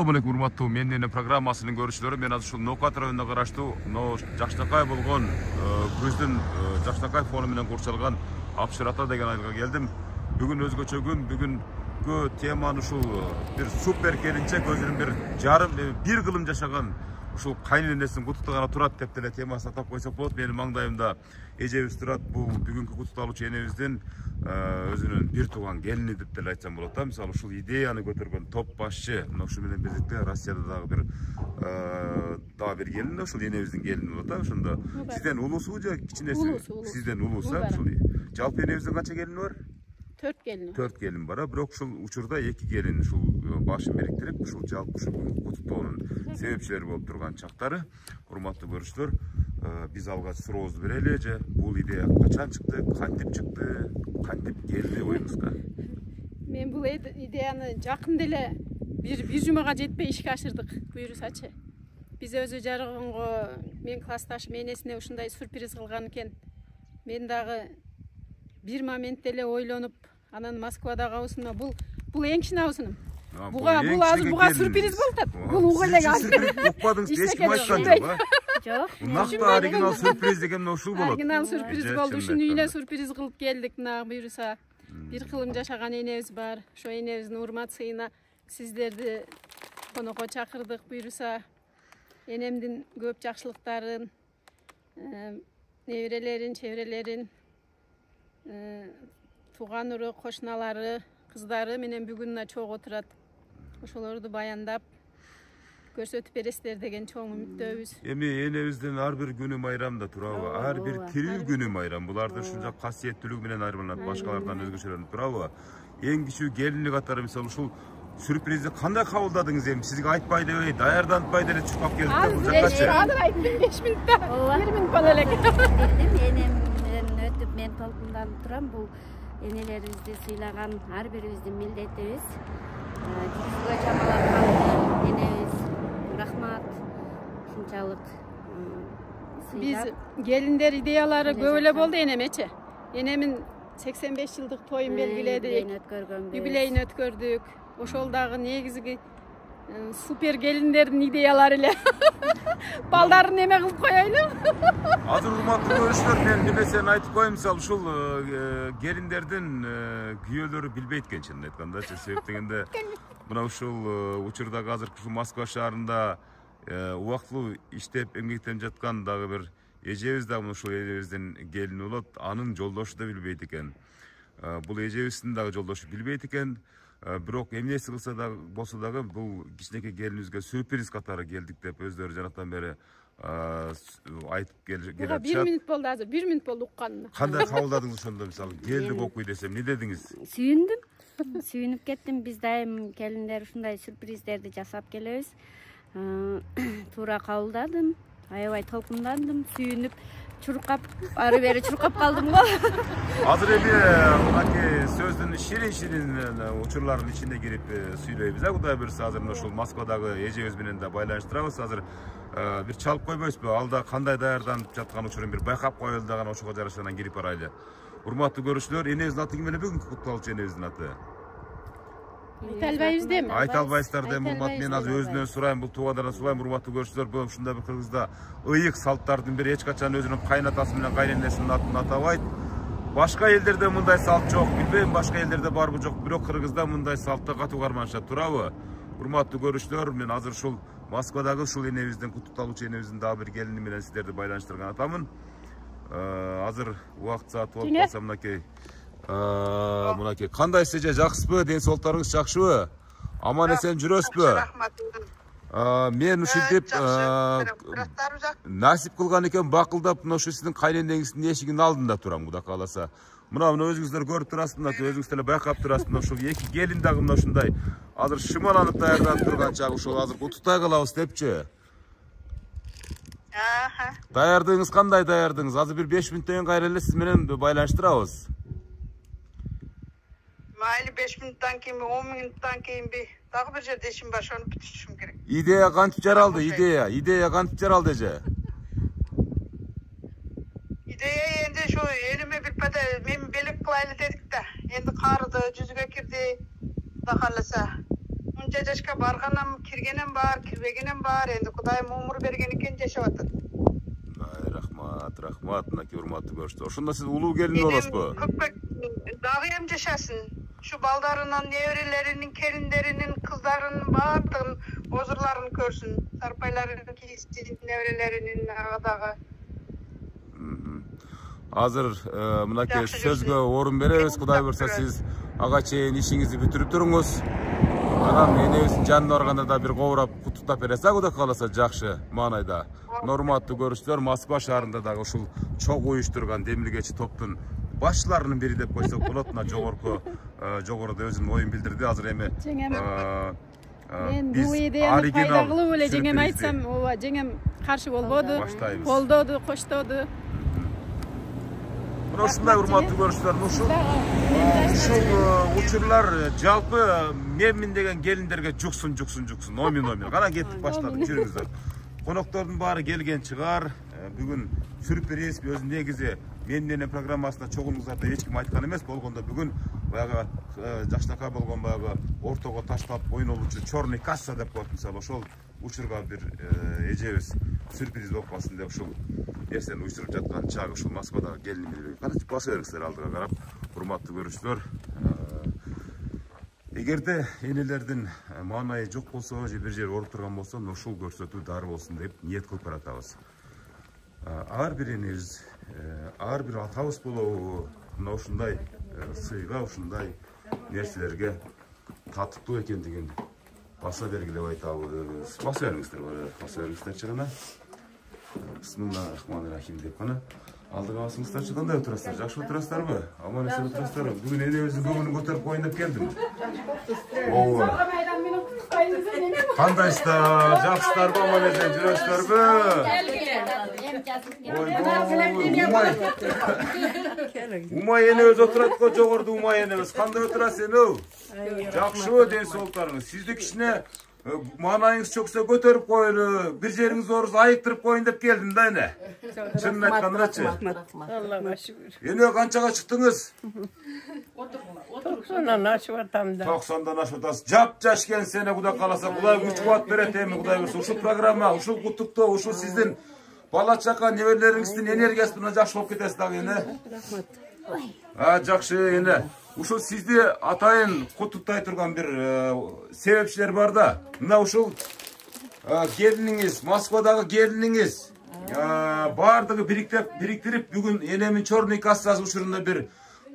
Assalamualaikum урматтуу менден программасынын көрүүчүлөрү. Мен азыр ушул Ноокат районуна караштуу Жакшнакай болгон көздүн Жакшнакай фону менен курчалган Апшыр ата деген айылга келдим. Бүгүн өзгөчө күн. Бүгүnkү теманы ушул бир супер келинчек өзүнүн бир жарым бир кылым жашаган ушул кайненесин куттуктаганы турат деп деле темасын атап койсок болот. Менин маңдайымда эжебиз турат. Бул бүгүнкү куттукталуучу энебиздин өзүнүн бир тууган келини деп деле айтсам болот да. Мисалы ушул идеяны көтөргөн топ башчы мына ушу менен бирдикте Россияда дагы бир келин ушул энебиздин келини болот да. Ошондо сизден улуусу же кичинеси? Сизден улуусу. Ушул жалпы энебиздин канча келини бар? 4 gelin. 4 gelin var. Бирок ушул учурда 2 gelin ушул башын бириктирип, ушул жалпы ушул куттуктоонун себепчилери болуп турган чактары. Урматтуу көрүүчүлөр, биз алгач сурообузду берели же бул идея качан чыкты, кантип келди оюңузга? Мен бул идеяны жакын деле бир жумага жетпей ишке ашырдык, буюрсачы. Биз өзү жарыгынго мен классташым энесине ушундай сюрприз кылган экен. Мен дагы бир моментте эле ойлонуп, анан Москвада аусуна бул эң кичине аусунум. Буга сюрприз болуп атат. Бул уга эле укпадыңыз, эч ким айткан жок, Жок. Накты оригинал сюрприз деген ушул болот. Оригинал сюрприз болду. Ушунун үйүнө сюрприз кылып келдик. Мына буюрса бир кылым жашаган энебиз бар. Ошо энебиздин урмат сыйына сиздерди конокко чакырдык. Буюрса энемдин көп жакшылыктарын, неберелерин, чеберелерин, туган уру, кошуналары, кыздары менен бүгүн чогуу турат. Ошолорду баяндап көрсөтүп бересиздер деген чоң үмүттөбүз. Эми энебиздин ар бир күнү майрам да турабы? Ар бир тирүү күнү майрам. Буларды ушунча касиеттүүлүгү менен айырмаланат, башкалардан өзгөчөлөнүп турабы? Эң кичүү келини катары мисалы ушул сюрпризди кандай кабылдадыңыз эми? Сизге айтпай дебей, даярданбай деле чыккап келдик да бул жаккачы. Азыр айттым 5 мүнөттө. 1 мүнөт боло элек. Энем өтүп мен толкунданып турам. Бул энелерибизди сыйлаган ар бирибиздин милдетибиз. Жүзгө чамаланган энебиз. Рахмат. Ушунчалык Биз келиндер идеялары көп эле болду энемечи. Энемин 85 жылдык тоюн белгиледик. Юбилейин өткөрдүк. Ошол дагы негизги супер келиндердин идеялары эле. Балдарын эме кылып коелу. Азыр урматтуу көрүүчүлөр, мен бир нерсени айтып коеюн. Мисалы ушул келиндердин күйөөлөрү билбейт экен чынын айткандачы. Себеп дегенде мына ушул учурдагы азыркы ушул Москва шаарында убактылуу иштеп эмгектенип жаткан дагы бир эжебиз дагы ушул элебиздин келини болот. Анын жолдошу да билбейт экен. Бул эжебиздин дагы жолдошу билбейт экен. Бирок эмнеси кылса дагы болсо дагы бул кичинекей келинибизге сюрприз катары келдик деп өздөрү жанатан бери айтып келип атышат. 1 мүнөт болду азыр, 1 мүнөт болду укканына. Кандай кабылдадыңыз ошондо? Мисалы келдик окуй десем, эмне дедиңиз? Сүйүндүм. Сүйүнүп кеттим. Биз дайым келиндер ушундай сюрприздерди жасап келебиз. Туура кабылдадым. Аябай толкундандым. Сүйүнүп, чуркап, ары бери чуркап калдым го. Азыр эми мынакей сөздүн ширин учурларынын ичине кирип сүйлөйбүз. Кудай буюрса азыр ушул Москвадагы эжебиз менен да байланыштырабыз. Азыр бир чалып койбойсузбу? Алда кандай даярданып жаткан учурун бир байкап коелу дагы ошого жараша анан кирип барайлы. Урматтуу көрүүчүлөр, энебиздин аты ким эле бүгүнкү куттукталуучу энебиздин аты? Айта албайбыз дем. Айта албайсыздар дем. Урмат, мен азыр өзүнөн сурайм, бул туугандардан сурайм. Урматтуу көрүүчүлөр, бул ушундай бир кыргызда ыйык салттардын бири, эч качан өзүнүн кайнатасы менен кайненесинин атын атабайт. Башка элдерде мындай салт жок, билбейм, башка элдерде барбы жок, бирок кыргызда мындай салтты катуу карманышат турабы? Урматтуу көрүүчүлөр, мен азыр ушул Москвадагы ушул энебиздин куттукталуучу энебиздин дагы бир келини менен сиздерди байланыштырган атамын. Азыр убакыт саат болуп калса мынакей кандайсыз эже, жакшысызбы? Ден соолуктарыңыз жакшыбы? Аман эсен жүрөсүзбү? Мен ушинтип насип кылган экен, бакылдап мына ушу сиздин кайненеңиздин эшигинин алдында турам, Кудай кааласа. Мына өзүңүздөр көрүп турасыздар, өзүңүздөр эле байкап турасыздар. Ушул эки келин дагы мына ушундай азыр шымаланып даярданып турган чагы ушул азыр куттуктай кылабыз депчи. Даярдыгыңыз кандай даярдыңыз? Азыр бир 5 мүнөттөн кайра эле сиз менен байланыштырабыз. Майли 5 мүнөттөн кийин, 10 мүнөттөн кийин дагы бир жерде ишим бар, ошону бүтүшүм керек. Идея кантип жаралды? Идея кантип жаралды эже? Идея энди ошо элиме бир мен белек кылайлы дедик да. Энди карды, жүзүгө кирди. Кудай кааласа. Onca yaşka barganam, kirgenem var, kirbegenem var. Endi Kudayım umur bergen eken yaşap atat. Rahmat, mınaki urmatlı görüştü. Oşunda siz ulu gelin olasıpı? Köpek dağıyam yaşasın. Şu baldarının, nevrelerinin, kelinlerinin, kızlarının, bağırdığın bozurlarını görsün. Sarpaylarının, kiyisinin, nevrelerinin, ağadağı. Hazır mınaki sözgö orun berебиz. Kuday berse siz aga çeyin işinizi bitirip durunuz. Anam enebizin janına barganda da bir qowrap kutuktap berese Kuday kalasa jakşı manayda. Normatlı görüşler Moskva şaharında da uşul çok uyuşturgan Demirgeçi toптun başlarının biri dep koysak bolatna jogorda özünün oyun bildirdi. Hazır emi men bu ideyani fayda kılıp ele jengem aytsam, ova jengem karşı bolbodu, koldodu, koştodu. Mına uşunday urmatlı görüşler, uşul uçurlar jalpı memmin degen gelinderge juksun. Omin. Kana ketip başladık, жүрүңүздөр. Konoktordun bari gelgen çıgar. Bugün sürpriz özün negizi mendenen programmasında çoğunuzlarda hiç kim aytkan emes bolganda bugün bayağı jaştaka bolgon bayağı ortogo taşlap oyun oluşu Chorny kassa dep koyup misal ошол учурга bir ejebиz sürpriz болбасын деп ушул эртең уйчуруп жаткан чак ушул Москвада келиним канча баса бериңиздер алдыга карап урматтуу көрүүчүлөр. Эгерде энелердин маанайы жок болсо же бир жер ооруп турган болсо ушул көрсөтүү дары болсун деп ниет кылып баратабыз. Ар бир энебиз, ар бир атабыз болобу мына ушундай сыйга, ушундай нерселерге татыктуу экендигин баса бергилеп айтабыз. Баса бериңиздерчи гана. Бисмиллахиррахманиррахим деп гана алдыга басыңыздарчы. Кандай отурасыздар? Жакшы отурасыздарбы? Аман эсен отурасыздарбы? Бүгүн энебиздин көңүлүн көтөрүп коеюн деп келдим. Ооба. Кандайсыздар? Жакшысыздарбы? Аман эсен жүрөсүздарбы? Умай энебиз отурат го жогорду. Умай энебиз кандай отурасыз эне? Жакшыбы ден соолуктарыңыз? Сизди кичине маанайыңыз чөксө көтөрүп коелу, бир жериңиз ооруса айыктырып коеюн деп келдим да эне. Чынын айткандачы. Аллага шүгүр. Эне канчага чыктыңыз? 90-дан ашып атам да. 90-дан ашып атасыз. Жап-жаш экенсиз эне, Кудай кааласа, Кудай күч кубат берет эми, Кудай берсе. Ушул программа, ушул куттуктоо, ушул сиздин бала чака неберелериңиздин энергиясы менен жакшы болуп кетесиз дагы эне. Жакшы эне. Ушул сизди атайын куттуктай турган бир себепчилер бар да. Мына ушул келиниңиз, Москвадагы келиниңиз бардыгы бириктирип бүгүн энемин Chorny кассасы учурунда бир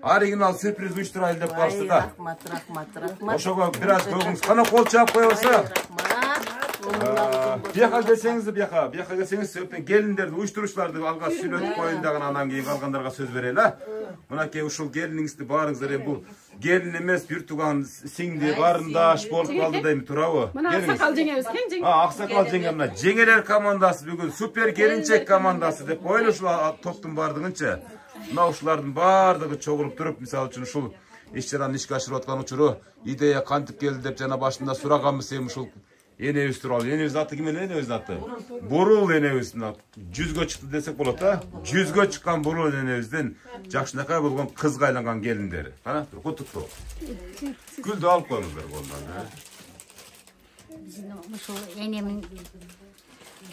оригинал сюрприз уюштурайлы деп калышты да. Рахмат. Ошого бир аз көгүңүз кана кол чаап кое берсе. Бияка келсеңиз, бияка келсеңиз, келиндерди, уюштуруучуларды алга сүйлөтүп коеюн дагы, анан кийин калгандарга сөз берели. Мынакей ушул келиниңизди баарыңыздар эми бул келин эмес, бир туган сиңди, карындаш болуп калды дейм, туурабы? Мына аксакал жеңебиз, ким жеңе? Аксакал жеңе мына жеңелер командасы бүгүн супер келинчек командасы деп коелу ушул топтун бардыгынча. Мына ушулардын бардыгы чогулуп туруп, мисалы үчүн ушул иш-чараны ишке ашырып аткан учуру идея кантип келди деп жана башында сураганбыз эми ушул энебиз тууралуу. Энебиз аты ким эле? Энебиздин аты Бурул энебиздин аты. 100гө чыкты десек болот да. 100гө чыккан Бурул энебиздин жакшынакай болгон кызга айланган келиндери. Кана, куттуктоо. Гүлдү алып коюңуздар колуңарга. Биздин ушул энемин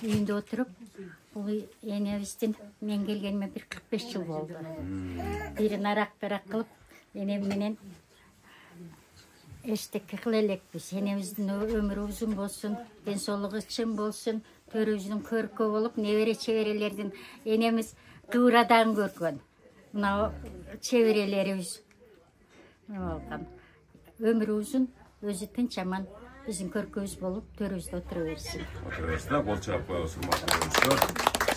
үйүндө отуруп, бул энебиздин мен келгениме бир 45 жыл болду. Бирин арак-барак кылып, энем менен эштекке кыла элекпиз. Энебиздин өмүрү узун болсун, ден соолугу чың болсун, төрүбүздүн көркө болуп, небере чеберелердин энемиз туурадан көргөн. Мына чеберелерибиз өмүрү узун, өзү тынч аман биздин көркөбүз болуп, төрүбүздө отура берсин. Отура берсин, кол чаап коебуз, урматтуу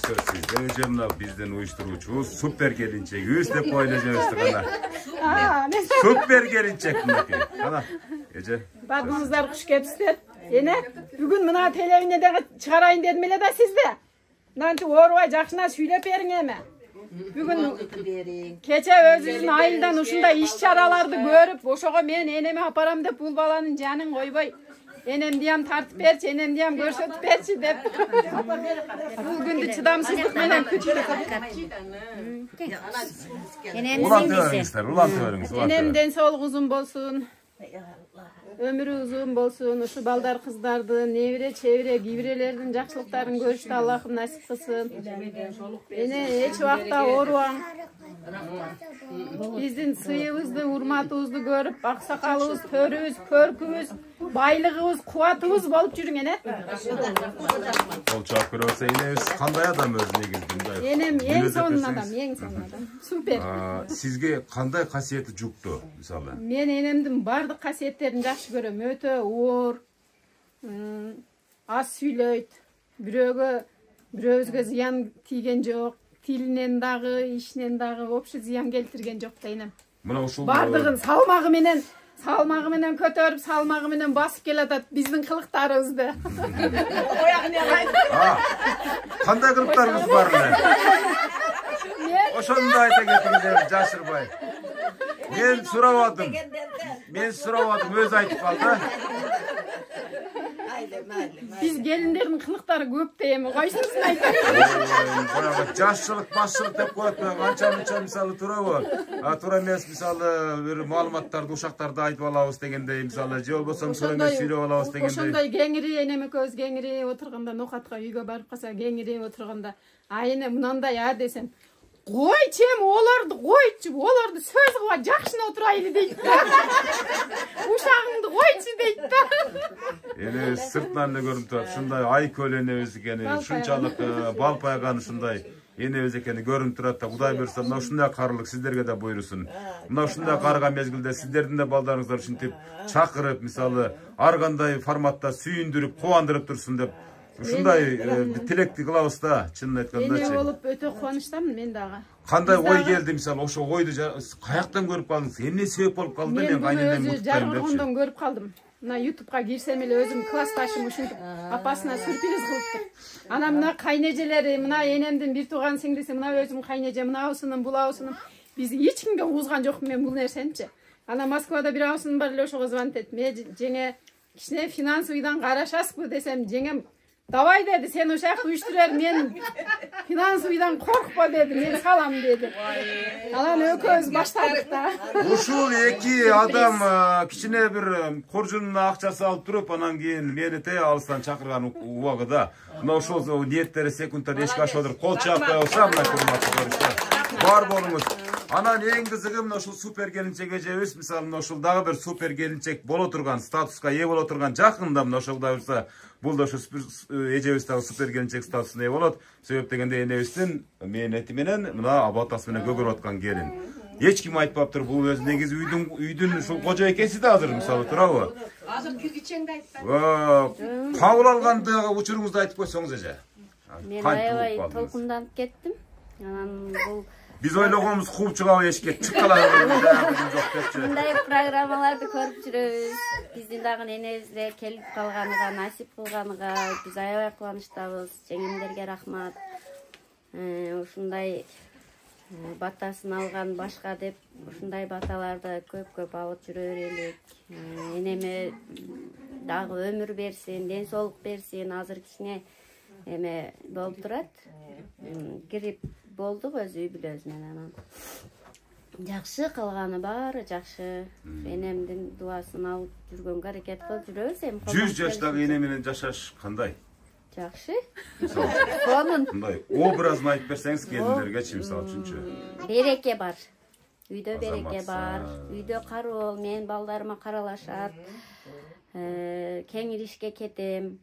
сөз сизде эже, мына биздин уюштуруучубуз супер келинчегибиз деп коелу эжебизди кана. Супер келинчек мынакей. Кана, эже. Бардыңыздар, куш келипсиздер. Эне, бүгүн мына телевидениеге чыгарайын дедим эле да сизди. Мынанча оорубай жакшына сүйлөп бериң эми. Бүгүн кече өзүбүздүн айылдан ушундай иш-чараларды көрүп, ошого мен энеме апарам деп бул баланын жанын койбой, энемди ham тартып берчи, энемди ham көрсөтүп берчи деп. Бул күндү чыдамсыздык менен күттүк. Улантып бериңиздер. Энем ден соолугу узун болсун. ömürü uzun bolsun, uşu balдар kızdardı, nevire çevire, gibirelerdin жақсылықтарын көрüştü Allah'ım nasip kılsın. Ene hiç vakta oruan. Bizden sıyığımızdı, hurmatımızdı görüp, aksakalımız, törümüz, körkümüz, baylığımız, kuvatımız bolup жүрün ene. Ol çok görürse enemiz kanday adam özüne girdi. Enem en son adam, en son adam. Süper. Sizge kanday kasiyeti juktu misалы? Men enemdin bardıq kasiyetlerini жақсы көрөм. Өтө оор, аз сүйлөйт, бирөөбүзгө зыян тийген жок, тилинен дагы, ишинен дагы вообще зыян келтирген жок да энем. Мына ушул Бардыгын салмагы менен көтөрүп, салмагы менен басып келатат биздин кылыктарыбызды. Кандай кылыктарыңыз бар эле? Ошону да айта кетиңиздер, жашырбай. Мен сурабадым. Өзү айтып калды. Биз келиндердин кылыктары көп да эми койсуңузун айтат. Жашчылык, башчылык деп коет, канча мисалы туурабы? Туура эмес мисалы бир маалыматтарды, ушактарды айтып алабыз дегендей, мисалы же болбосо туура эмес сүйлөп алабыз дегендей. Ошондой кеңири энем экөөбүз кеңири отурганда, нокатка үйгө барып калса кеңири отурганда, эне мынандай десем, Ой, чем оларды койчу, оларды сөз кылба, жакшына отурайлы дейт да. Ушагыңды койчу дейт да. Эне сыртынан эле көрүнүп турат, ушундай ай көлөнөбүз экени, ушунчалык бал пайган ушундай энебиз экени көрүнүп турат да. Кудай буйрса, мына ушундай карылык сиздерге да буйрусун. Мына ушундай карыган мезгилде сиздердин да балдарыңыздар ушинтип чакырып, мисалы, ар кандай форматта сүйүндүрүп, кубандырып турсун деп ушундай тилекти кылабыз да, чынын айткандачы. Эне болуп өтө кубанычтамын мен дагы. Кандай ой келди, мисалы, ошо ойду каяктан көрүп калдыңыз? Эмне себеп болуп калды да мен кайненемди уктайм депчи. Жаргыргондон көрүп калдым. Мына YouTube'га кирсем эле өзүм классташым ушинтип апасына сюрприз кылыптыр. Ана мына кайнежелери, мына энемдин бир тууган сиңдиси, мына өзүм кайнеже, мына абысыным, бул абысыным. Биз эч кимге угузган жокмун мен бул нерсеничи. Ана Москвада бир абысыным бар эле, ошого звонить этти. Мен жеңе кичине финансовыйдан карашасызбы десем, жеңем давай dedi, sen o şarkı uyuşturar, men finansıydan korkma dedi, men salam dedi. Alan ököz başladık da. Ушул эки адам кичине бир коржунуна акчасы алып туруп, анан кийин мени те алыстан чакырган убагыда, мына ошол ниеттери секундтар эшикке ашып отуруп, кол чаппай алса, мына урматтуу көрүштөр. Бар болуңуз. Анан эң кызыгы мына ушул супер келинчек эжебиз, мисалы, мына ушул дагы бир супер келинчек боло турган, статуска ээ боло турган жакында мына ошол да болса, бул да ошо эжебиз дагы супер келинчек статусуна ээ болот. Себеп дегенде энебиздин мээнети менен мына абатасы менен көгөрүп аткан келин. Эч ким айтпаптыр, бул өзү негизи үйдүн ушул кожо экеси да азыр, мисалы, туурабы? Азыр күйгүчеңди айтпа. Кабыл алгандагы учуруңузду айтып койсоңуз эже. Мен аябай толкунданып кеттим. Анан бул Биз ойлогонбуз кууп чыгабы эшикке чыккалар жок депчи. Мындай программаларды көрүп жүрөбүз. Биздин дагы энебизде келип калганыга, насип кылганыга биз аябай кубанычтабыз. Жеңемдерге рахмат. Ушундай батасын алган башка деп ушундай баталарды көп алып жүрө берелик. Энеме дагы өмүр берсин, ден соолук берсин. Азыр кичине эме болуп турат. Кирип болдук өзү үй бүлөбүз менен анан. Жакшы, калганы баары жакшы. Энемдин дуасын алып жүргөнгө аракет кылып жүрөбүз. 100 жаштагы эне менен жашаш кандай? Жакшы. Сонун. Мындай образын айтып берсеңиз келиндергечи, мисалы үчүнчү. Береке бар. Үйдө береке бар. Үйдө кароол, мен балдарыма каралашат. Кеңиришке кетем.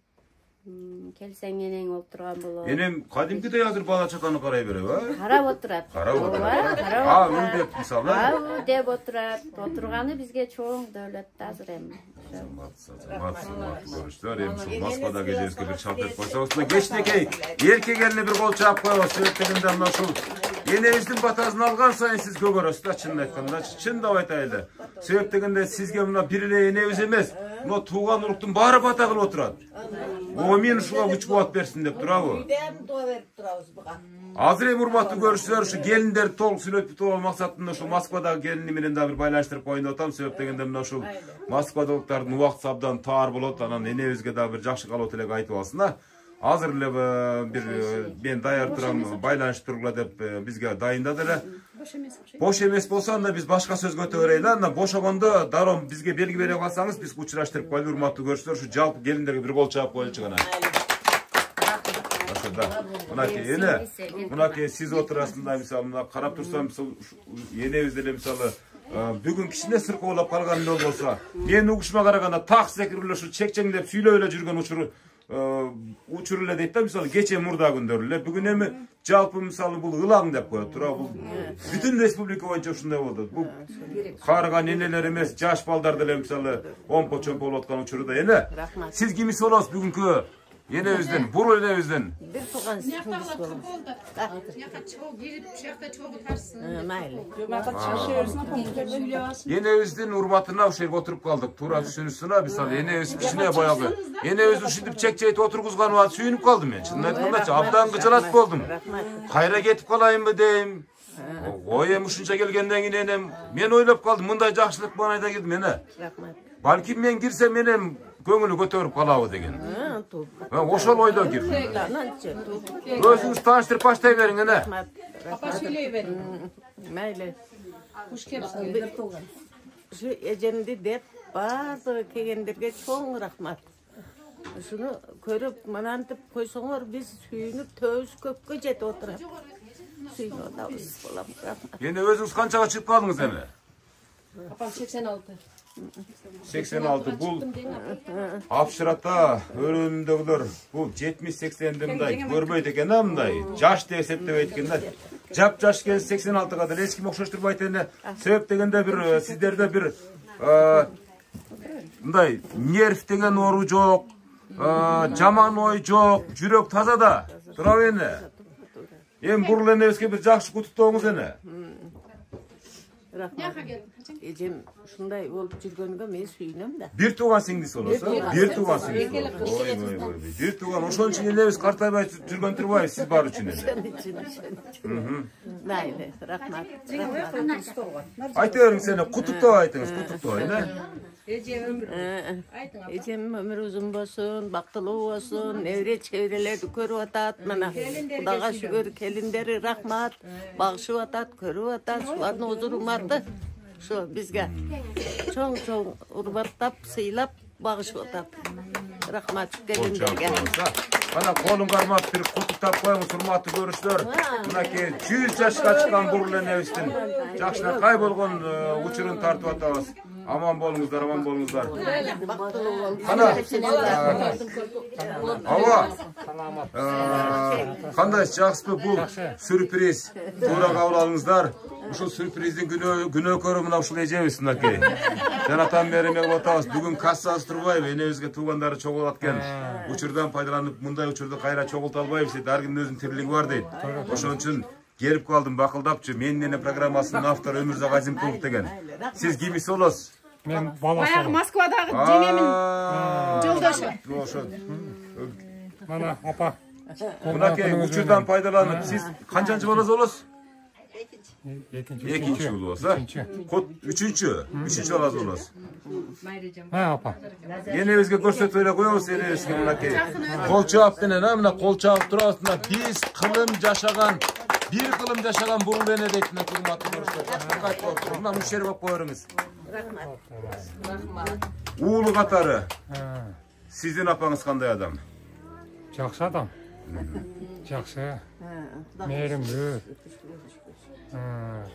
Келсең энең олтурган болот. Энем кадимкидей азыр бала чаканы карай береби? Карап отурат. Үйдөп мисалы. Деп отурат. Отурганы бизге чоң дөөлөт азыр эми. Көрүштөр, эми ушул Москвада кезебизге бир чалт этип койсоңуз, кечинекей эркек элине бир кол чаап коебуз. Себеп дегенде мына ушул энебиздин батасын алган сайын сиз көгөрөсүз да, чынын айтканда, чындап айтайлы. Себеп дегенде сизге мына бир эле энебиз эмес, мына тууган уруктун баары бата кылып отурат. Мен ушуга күч кубат берсин деп турабы? Үйдөн дуа берип турабыз буга. Азыр эми урматтуу көрүүчүлөр, ушу келиндерди толук сүйлөтүп туруу максатында ушул Москвадагы келини менен да бир байланыштырып коеюн деп атам. Себеп дегенде мына ушул Москвадалыктардын убактысы абдан таар болот. Анан энебизге да бир жакшы калып элек айтып алсын да. Азыр эле бир мен даяр турам, байланыштыргыла деп бизге дайындады эле. Boş emes bolsa anda biz başka söz götüreyli. Anda boşaganda darom bizge belgi bere kalsanız biz uçuraştırıp koyalım urmatlı görüşler. Şu jalp gelinlerge bir gol çap koyalım çıkana. Bunaki siz oturasında misalında karap tursam misal yeni özele misalı bugün kişine sırk olap kalgan yol bolsa men uquşma karaganda tak sekirle şu çekçengdep süylöyle жүргөн uçurule deyip de misalı geçe murda göndörüle bugün emi jalpı misalı bul ılang dep koyup tura bu bütün respublika boyunca uşunday boldu. Bu kargan eneler emes jaş balдар деле misalı 10 poçon bolуп аткан учурда эне siz kimisi olasiz bugünkü yeni özden, buru yeni özden. Bir tuğan sıkıntı oldu. Yeni özden urbatına şey oturup kaldık. Tura düşünüsüne misal yeni öz içine boyalı. Yeni öz üşüdüp çekçeyt oturguzgan vaat suyunup kaldım ben. Şimdi aytkandaçı abdan gıcırat oldum. Kayra ketip kalayım mı deyim. Oyem uşunca gelgenden yine men oylap kaldım. Mınday jakşılık bana da gittim mene. Balki men girsem menem көңүлү көтөрүп калабы деген. Ошол ойдо кирдим. Өзүңүз тааныштырып баштай бериң эне. Апа сүйлөй бериң. Мейли. Куш келип Şu ejemdi деп баардыгы келгендерге чоң рахмат. Шуну көрүп манантып койсоңор биз сүйүнүп төбүбүз көккө жетип отурат. Сүйүнүп атабыз болам. Рахмат. Эне өзүңүз канчага чыгып калдыңыз эне? Апам 86. 86 бул Апшырата өрөөнүндөгүлөр бул 70-80 мындай көрбөйт экен да мындай. Жаш деп эсептебейт экен да. Жап жаш келип 86га деле эч ким окшоштурбайт эне. Себеп дегенде бир сиздерде бир мындай нерв деген оору жок, жаман ой жок, жүрөк таза да. Турабы эне. Эми бурул энебизге бир жакшы куттуктооңуз эне. Рахмат. Эжем ушундай болуп жүргөнгө мен сүйүнөм да. Бир тууган сиңдиси болосо, бир тууган сиңдиси. Ой, бир тууган ошон үчүн элебиз картайбай жүргөн турбайбыз сиз бар үчүн. Майли, рахмат. Айта бериң сени, куттуктоо айтыңыз, куттуктоо, эне. Эжем өмүрү узун болсун, бактылуу болсун, небере чеберелерди көрүп атат. Мына Кудайга шүгүр келиндери рахмат, багышып атат, көрүп атат, шулардын узурумарды şu bizge çoğun urbattap, sıylap bağışıp atat. Rahmat gelinlerge. Bana kolun karmak bir kutuktap koymuş hurmatlı görüşler. Buna ki 100 yaşka çıkan burulen evistin. Jakşına kaybolgun uçurun tartıp atabız. Aman bolunuzlar, aman bolunuzlar. Ana, ava, kanday jaksı bu sürpriz. Tuğra kabul alыңыздар. Uşul sürprizin günü körü mına uşul ejemiz mınaki. Janatan berime otabız. Bugün kassası turbay, enebizge tuğandары çoğulatken. Uçurdan faydalanıp mınday uçurdu kayra çoğulta albayбыз deydi. Arginin özünün tiriligi var deydi. Oşon üçün gelip kaldım bakıldapçı. Menin ene programmasının avtarı Ömürзак Азимкулов деген. Siz kimisi olosuz? Men balası. Баягы Москвадагы денемин жолдошу. Ошо. Mana apa. Mınaki uçurdan faydalanıp siz kançancı balası olosuz? Ekinci yıl olsa. Üçüncü balası olosuz. Ha apa. Yeni bizge görsetip koyuyoruz yeni bizge mınaki. Kol çağıp denen ha mına kol çağıp turasında biz kılım yaşagan bir kılım yaşagan burul ene deytine hurmatlı görüşler. Başka kayıt olsun. Bundan müşteri bak koyarınız. Uğulu katarı. Sizin apanız kanday adam? Жақсы адам. Жақсы. Мейірімді.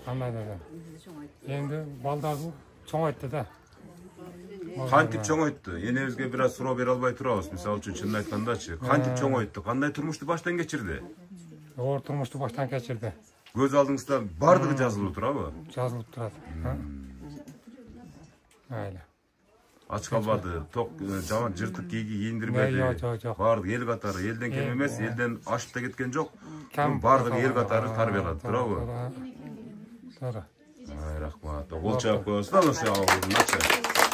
Қандай адам. Енді балдары чоң айтты да. Kantip çoğ oyttu. Yine bizge biraz sura bir albay turabız. Misal üçün çınını aytkandaçı. Kantip çoğ oyttu. Kanday turmuştu baştan geçirdi? Оор тұрмышты баштан кечирди. Göz aldığınızda bardığı жазылып turabı? Жазылып турат. Ayla. Aç kalmadı, tok, cavan, cırtık giygi giyindirmedi. Yok. Bardık el katarı, elden kelmemez, elden aşıp da gitken çok. Bardık el katarı tarbiyaladı, bravo. Doğru. Ay rahmat, kol çağıp koyuyorsun da nasıl yavrum, nasıl?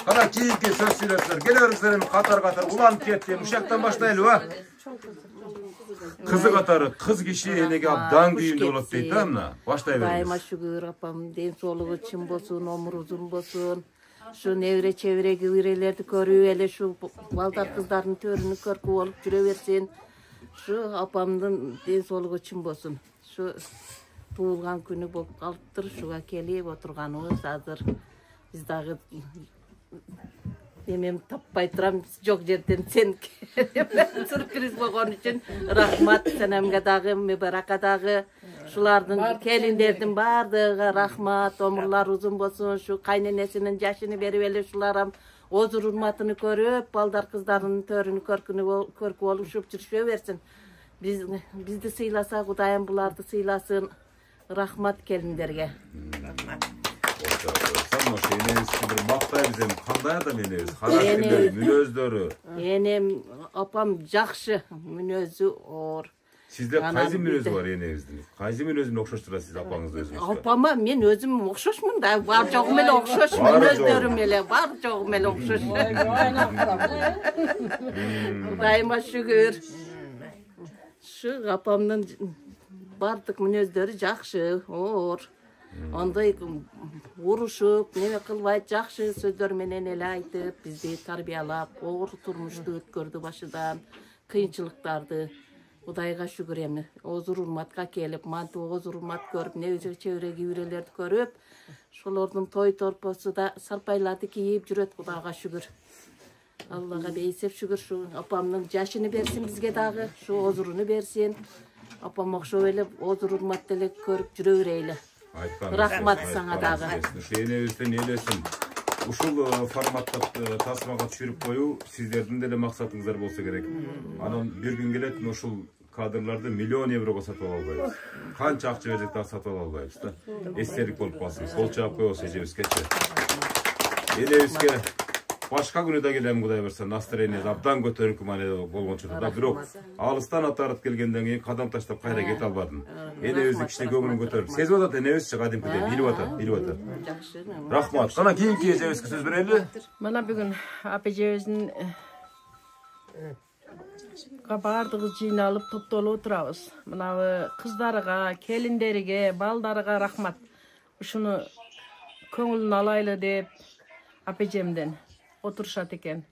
Kana kiyinki söz söylesinler, geliyoruzlar katar, ulan ketti, uşaktan başlayalım ha. Kızı katarı, kız kişi enege abdan güyümde olup deydi değil mi? Başlayıveriniz. Daima şükür apam, den soluğu için bolsun, omur uzun bolsun. Şu nevre çevre gibirelerdi görüp ele şu baldar kızların törünü körkü olup jüre bersin. Şu apamdın den soluğu için bolsun. Şu туылған күні болып қалыптыр. Шуға келіп отырғанымыз азыр. Біз дағы немем таппай тұрам, жоқ жерден сен сюрприз болған үшін рахмат. Сәнемге дағы, Мебарака дағы, шулардың келіндердің бардығы рахмат. Омырлар ұзын болсын, шу қайненесінің жашыны беріп елі шуларам. Озыр урматыны көріп, балдар қыздарының төріні көркі олып шып жүрше берсін. Бізді сыйласа, Құдайым бұларды сыйласын. Рахмат келіндерге. Sanma enesi bir maqtay bizem qanday adam enesi? Xarakteri, münözdörü. Enem apam жақшы, münözü or. Sizde qaysi münözü var eneğinizдің? Qaysi münözünü okşaştırasız apаңızды özünüzге? Apama men özüm okşaşmın da, var жоғым еле okşaş, münözdörüm еле, var жоғым еле okşaş. Құдайыма шүгір. Şu apamның бардық münözdörü жақшы, or. Onday uruşup, neme kılbayt жақшы сөздөрменен эле айтып, bizди тарбиялап, оор турмушту өткөрдү башыдан, кыйынчылыктарды. Кудайга шүгүр эми. Озур урматка келип, манту озур урмат көрүп, небеже чебиреги үрелерди көрүп, шолордун той торпосу да сарпайлаты кийип жүрөт, Кудайга шүгүр. Аллага бейсеп шүгүр, шу апамдын жашыны берсин бизге дагы, шу озуруну берсин. Апам окшоп эле озур урмат деле көрүп жүрө берели. Рахмат саңа дагы. Энебиздин элесин ушул форматта тасмага түшүрүп коюу сиздердин деле максатыңыздар болсо керек. Анан бир күн келет ушул кадрларды миллион еврого сатып ала албайбыз. Канча акча берсек да сатып ала албайбыз да. Эстелик болуп калсын. Кол чаап коебуз эжебизгечи. Элебизге башка күнү да келем, Кудай берсе, настроение абдан көтөрүнкү маанайда болгончу да. Бирок алыстан атарып келгенден кийин кадам таштап кайра кете албадым. Энебизди кичине көңүлүн көтөрүп, сезип атат энебизчи кадимкидей, билип атат. Рахмат. Кана кийинки эжебизге сөз берели. Мына бүгүн апежебиздин бардыгы жыйналып топтолуп отурабыз. Мына кыздарга, келиндерге, балдарга рахмат. Ушуну көңүлүн алайлы деп апежемден отурушат экен.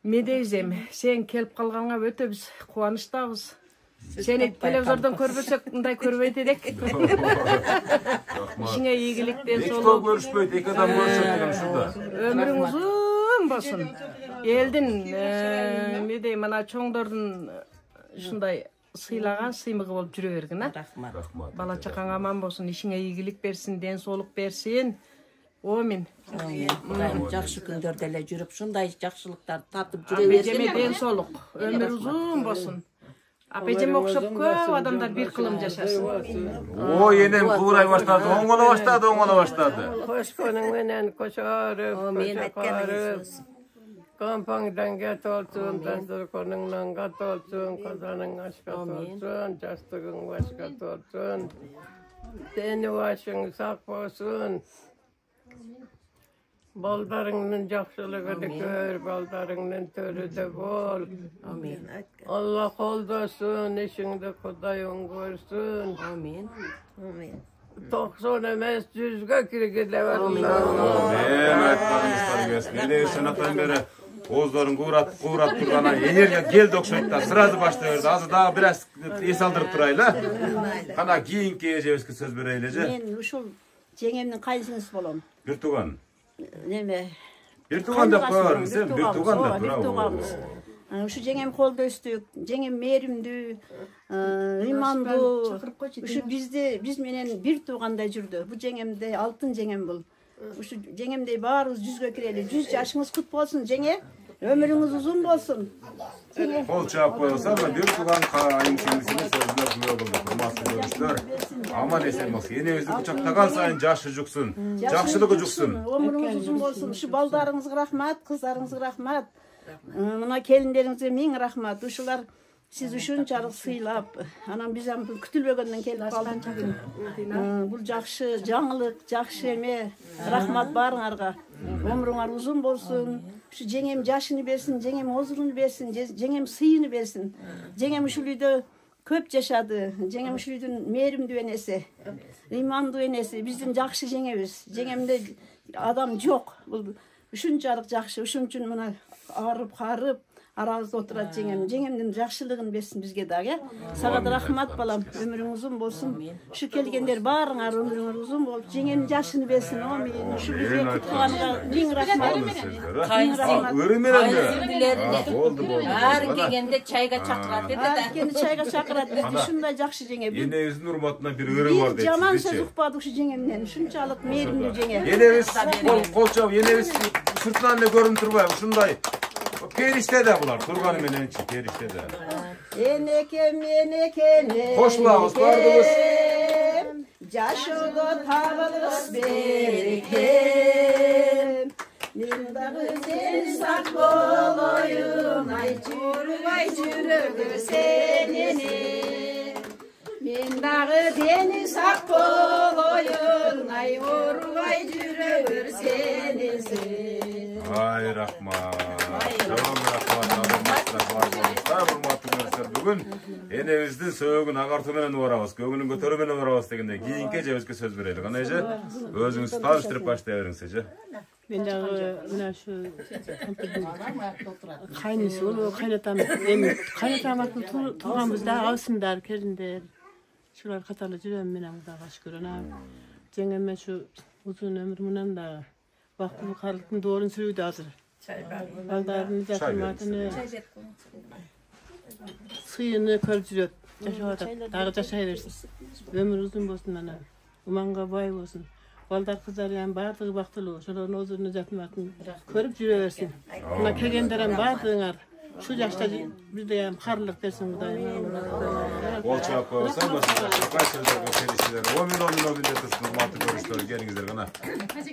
Медейзем, сен келип калганга өтө биз кубанычтабыз. Сени телевизордон көрбөсөк, мындай көрбөйт элек. Ишиңе ийгиликтен соло көрүшпөйт, эки адам көрүшөт деген ушунда. Өмүрүң узун болсун. Элдин медей мына чоңдордун ушундай сыйлаган сыймыгы болуп жүрө бергин, а? Рахмат. Бала чакаң аман болсун, ишиңе ийгилик берсин, ден соолук берсин. Амин. Кудайым жакшы күндөрдө эле жүрүп, ушундай жакшылыктарды татып жүрө берсин. Апежеме ден соолук, өмүр узун болсун. Апежеме окшоп көп адамдар бир кылым жашасын. Ой, энем куурай баштады, оңголо баштады. Koşkonun menen koşarıp, kampangdan get olsun, tandırkonundan gat olsun, kazanın aşkat olsun, jastığın başkat olsun, deni başın sak olsun. Baldarının jakşılığını gör, baldarının törüde bol. Amin. Allah koldasun, işinde Kudayın görsün. Amin. 90 emes 100'e kirgide var. Amin. Aytkanыңыздар келсин. Эле санаттан бери оозлорун куурап турган энергия келди окшойт да, сразу баштай берди. Азыр дагы бир аз эс алдырып турайлы. Кана кийинки эжебизге сөз берели же. Мен ушул жеңемдин кайсыңыз болом? Бир тууган. Неме? Бир тууган деп коебуз, бир тууган да турабы. Ушу жеңем колдо өстүк, жеңем мээримдүү, ыймандуу. Ушу биз менен бир туугандай жүрдү. Бул жеңемде алтын жеңем бул. Ушу жеңемдей баарыбыз 100гө кирели. 100 жашыңыз кут болсун жеңе. Өмүрүңүз узун болсун. Кол чаап коесам, бир тууган кайын сиңдисине сөзүнө күбө кылды. Урматтуу көрүштөр, аман эсен болсун. Энебизди кучактаган сайын жашы жуксун, жакшылыгы жуксун. Өмүрүңүз узун болсун. Ушу балдарыңызга рахмат, кыздарыңызга рахмат. Мына келиндериңизге миң рахмат. Ушулар сиз ушунчалык сыйлап, анан биз ам күтүлбөгөндөн келип калдык. Бул жакшы жаңылык, жакшы эме. Рахмат баарыңарга. Өмүрүңөр узун болсун. Ушу жеңем жашыны берсин, жеңем озуруну берсин, жеңем сыйыны берсин. Жеңем ушул үйдө көп жашады. Жеңем ушул үйдүн мээримдүү энеси, ыймандуу энеси. Биздин жакшы жеңебиз. Жеңемде адам жок. Бул ушунчалык жакшы. Ушун үчүн мына арып, карып, Aramızda oturan jengem. Jengemdin jakşılığın bersin bizge dagı. Ya. Sağa da rahmat balam. Ömrüň uzun bolsun. Şu kelgenler barıňar ömrüňiz uzun bolup jengemin yaşını bersin. Amin. Şu bize kutlanga miň rahmat. Oldu. Her gelgende çayga çakyrat dedi de. Kendi çayga çakyrat dedi. Şunday jakşı jenge. Enebizin urmatına bir örüm var dedi. Jaman söz ukpadyk şu jengemden. Şunçalyk merimli jenge. Enebiz kol çab, enebiz sırtlan ne görün turbayım. Şunday. Perişte de bular. Turganı menençi perişte de. Enekem. Hoşlağız vardınız. Jaşoda tavalız berekem. Nildağı sen sak boloyun. Ay çürüdür senini. Men dağı deni sak boloyun. Ay orvay çürüdür senisi. Ay rahmat. Çok rahmat. Bugün enebizdi sögün agartı menen barabız, köngülün kötörü menen barabız degende kийинки эже söz bereli. Ana эже özüňiz tanıştırıp başlay beriňiz эже. Men dağı mına şu kaynısı ol, kaynatam emin. Kaynatam turganbızda awsındar, kelinler. Şular katarlı jürem menen Xudaga şükür. Ana jengeme şu uzun ömür menen da wagty karlyktyn doğrun sürüýdi hazır. Baldarını jakşymatını suyunu körüp jürüp yaşaýar. Dağı yaşaýa bersin. Ömür uzun bolsun ana. Umanga bay bolsun. Baldar kızlar yani bardygy wagtyly. Şoların ozuruny jakşymatyn körüp jüre bersin. Muna kelgenderem bardyňar şu yaşta bizde hem karlyk bersin Hudaýym. Bol çap koysan başka sözlerge perişler. 10 milyon hizmatı görüşler geliňizler gana.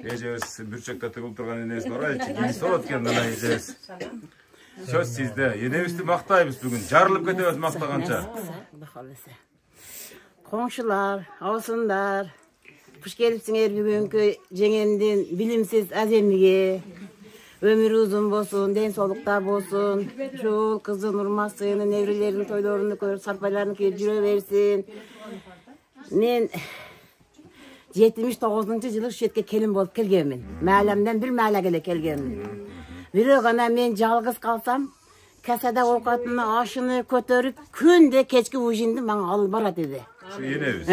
Ejes bürçekde tıgılıp turgan enesini orayçı. Gini soratken gana ejes. Söz sizde. Enebizdi maktaýbys bugün. Jarılıp ketebez maktagança. Komşular, awsundar. Kuş gelipsiňer bugünkü jengemdin bilimsiz azemlige. Ömrü uzun bolsun, den solukta bolsun. Şol kızı nurmasın, nevrilerin toylarını görüp sarpaylarını kiyip jüre bersin. Men 79-njy ýyly şu ýetke kelin bolup kelgenmin. Mälemden bir mälegele kelgenmin. Biri gana men jalgız kalsam, kasada ovkatyny aşyny köterip günde keçki ujindy maňa alyp barat edi. Şu enebiz.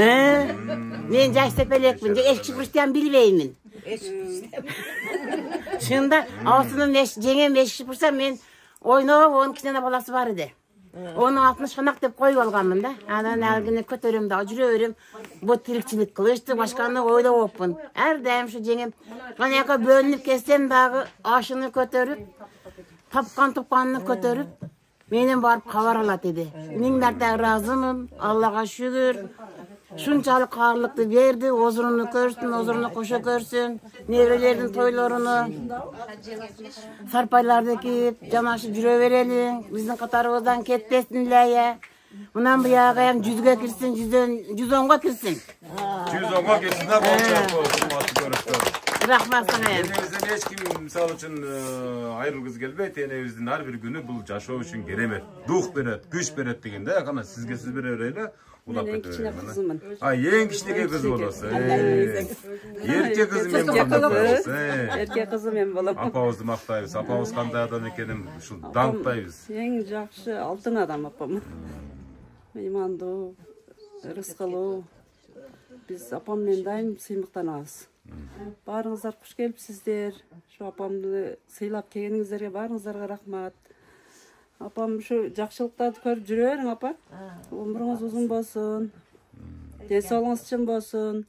Men jaş sepelekmin, eski Hristiyan bilbeymin. Şunda awsyny jengem eski bursa men oynap onun kitene balası bar edi. Onun altına şanak dep koyup alganmyn da. Anan algyny köterem da jüreberem. Bu tirikçilik kılıçtı, başkanlık oýlap opun. Her daim şu jengem ganaka bölünüp kessem dagı aşyny köterip, tapkan tupkanny köterip menen barıp kabar alat edi. Min mertebe razymyn, Allaha şükür. Şunçalyk karlykty berdi, ozuruny körsün, ozuruny koşa körsün, nevrelerinin toylaryny, sarpaylardaky janaşyp jüre bereli, biziň katarybızdan ketmesinler. Bundan buyaga hem 100'ge kirsin, 110'ga kirsin. 110'ga kirsin de bolçak bolsun, görüşler. Rahmat sana. Enebizden hiç kim misal üçün ayrılgız gelbeyt, enebizden her bir günü bu yaşaw üçün geremet, duh beret, güç beret degende, yakana sizge siz bereyle ulap ketiberiz. Ay, en kiçike kız bolası. Erkek kızım men bolası. Erkek kızım men bolam. Apawızdy maktaýbys, apawız kanday adam ekenim, şu dantdaýbys. Eň jakşı altın adam apam. Imandu, rızkılı. Biz apam men daim syymyktanabys. Barıňyzlar kuş gelipsizler. Şu apamdy syylap kelgeningizlerge barıňyzlarga rahmat. Apam şu jakşylyklарды körüp jüre beriň apa. Ömrüňiz uzun bolsun. Densolygyňyz çyn bolsun.